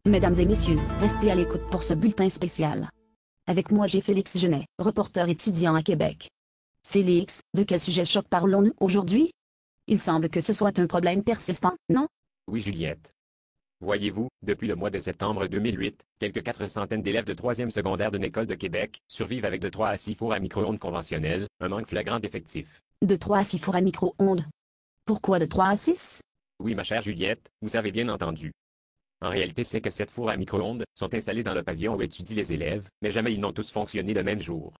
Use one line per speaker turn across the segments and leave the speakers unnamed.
Mesdames et messieurs, restez à l'écoute pour ce bulletin spécial. Avec moi j'ai Félix Genet, reporter étudiant à Québec. Félix, de quel sujet choc parlons-nous aujourd'hui? Il semble que ce soit un problème persistant, non?
Oui, Juliette. Voyez-vous, depuis le mois de septembre 2008, quelques 400 d'élèves de 3e secondaire d'une école de Québec survivent avec de 3 à 6 fours à micro-ondes conventionnels, un manque flagrant d'effectifs.
De 3 à 6 fours à micro-ondes. Pourquoi de 3 à 6?
Oui, ma chère Juliette, vous avez bien entendu. En réalité, c'est que 7 fours à micro-ondes sont installés dans le pavillon où étudient les élèves, mais jamais ils n'ont tous fonctionné le même jour.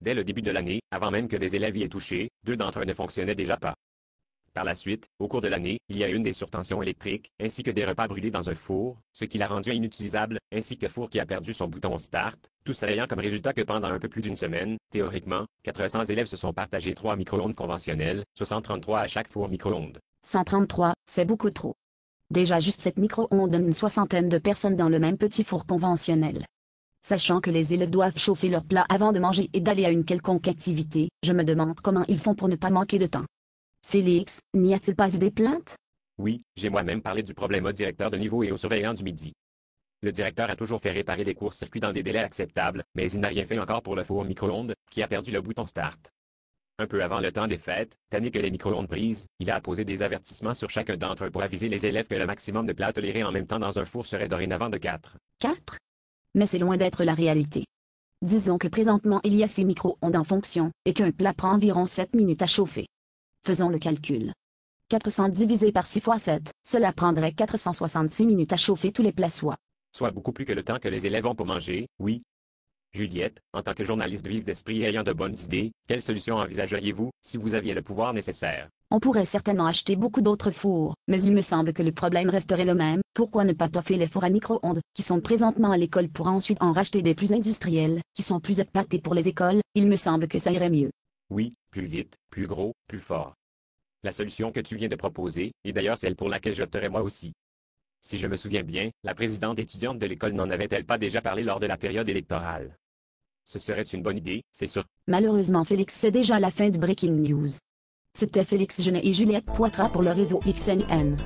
Dès le début de l'année, avant même que des élèves y aient touché, 2 d'entre eux ne fonctionnaient déjà pas. Par la suite, au cours de l'année, il y a eu des surtensions électriques, ainsi que des repas brûlés dans un four, ce qui l'a rendu inutilisable, ainsi que four qui a perdu son bouton Start, tout ça ayant comme résultat que pendant un peu plus d'une semaine, théoriquement, 400 élèves se sont partagés 3 micro-ondes conventionnelles, soit 133 à chaque four micro-ondes.
133, c'est beaucoup trop. Déjà juste cette micro-ondes donne une soixantaine de personnes dans le même petit four conventionnel. Sachant que les élèves doivent chauffer leur plat avant de manger et d'aller à une quelconque activité, je me demande comment ils font pour ne pas manquer de temps. Félix, n'y a-t-il pas eu des plaintes?
Oui, j'ai moi-même parlé du problème au directeur de niveau et au surveillant du midi. Le directeur a toujours fait réparer les courts-circuits dans des délais acceptables, mais il n'a rien fait encore pour le four micro-ondes, qui a perdu le bouton Start. Un peu avant le temps des fêtes, tanné que les micro-ondes brisent, il a apposé des avertissements sur chacun d'entre eux pour aviser les élèves que le maximum de plats tolérés en même temps dans un four serait dorénavant de 4.
4? Mais c'est loin d'être la réalité. Disons que présentement il y a 6 micro-ondes en fonction, et qu'un plat prend environ 7 minutes à chauffer. Faisons le calcul. 400 divisé par 6 fois 7, cela prendrait 466 minutes à chauffer tous les plats
Soit beaucoup plus que le temps que les élèves ont pour manger, oui. Juliette, en tant que journaliste vive d'esprit et ayant de bonnes idées, quelle solution envisageriez-vous, si vous aviez le pouvoir nécessaire?
On pourrait certainement acheter beaucoup d'autres fours, mais il me semble que le problème resterait le même. Pourquoi ne pas toffer les fours à micro-ondes, qui sont présentement à l'école pour ensuite en racheter des plus industriels, qui sont plus adaptés pour les écoles? Il me semble que ça irait mieux.
Oui, plus vite, plus gros, plus fort. La solution que tu viens de proposer, est d'ailleurs celle pour laquelle j'opterais moi aussi. Si je me souviens bien, la présidente étudiante de l'école n'en avait-elle pas déjà parlé lors de la période électorale? Ce serait une bonne idée, c'est sûr.
Malheureusement Félix, c'est déjà la fin du Breaking News. C'était Félix Genet et Juliette Poitras pour le réseau XNN.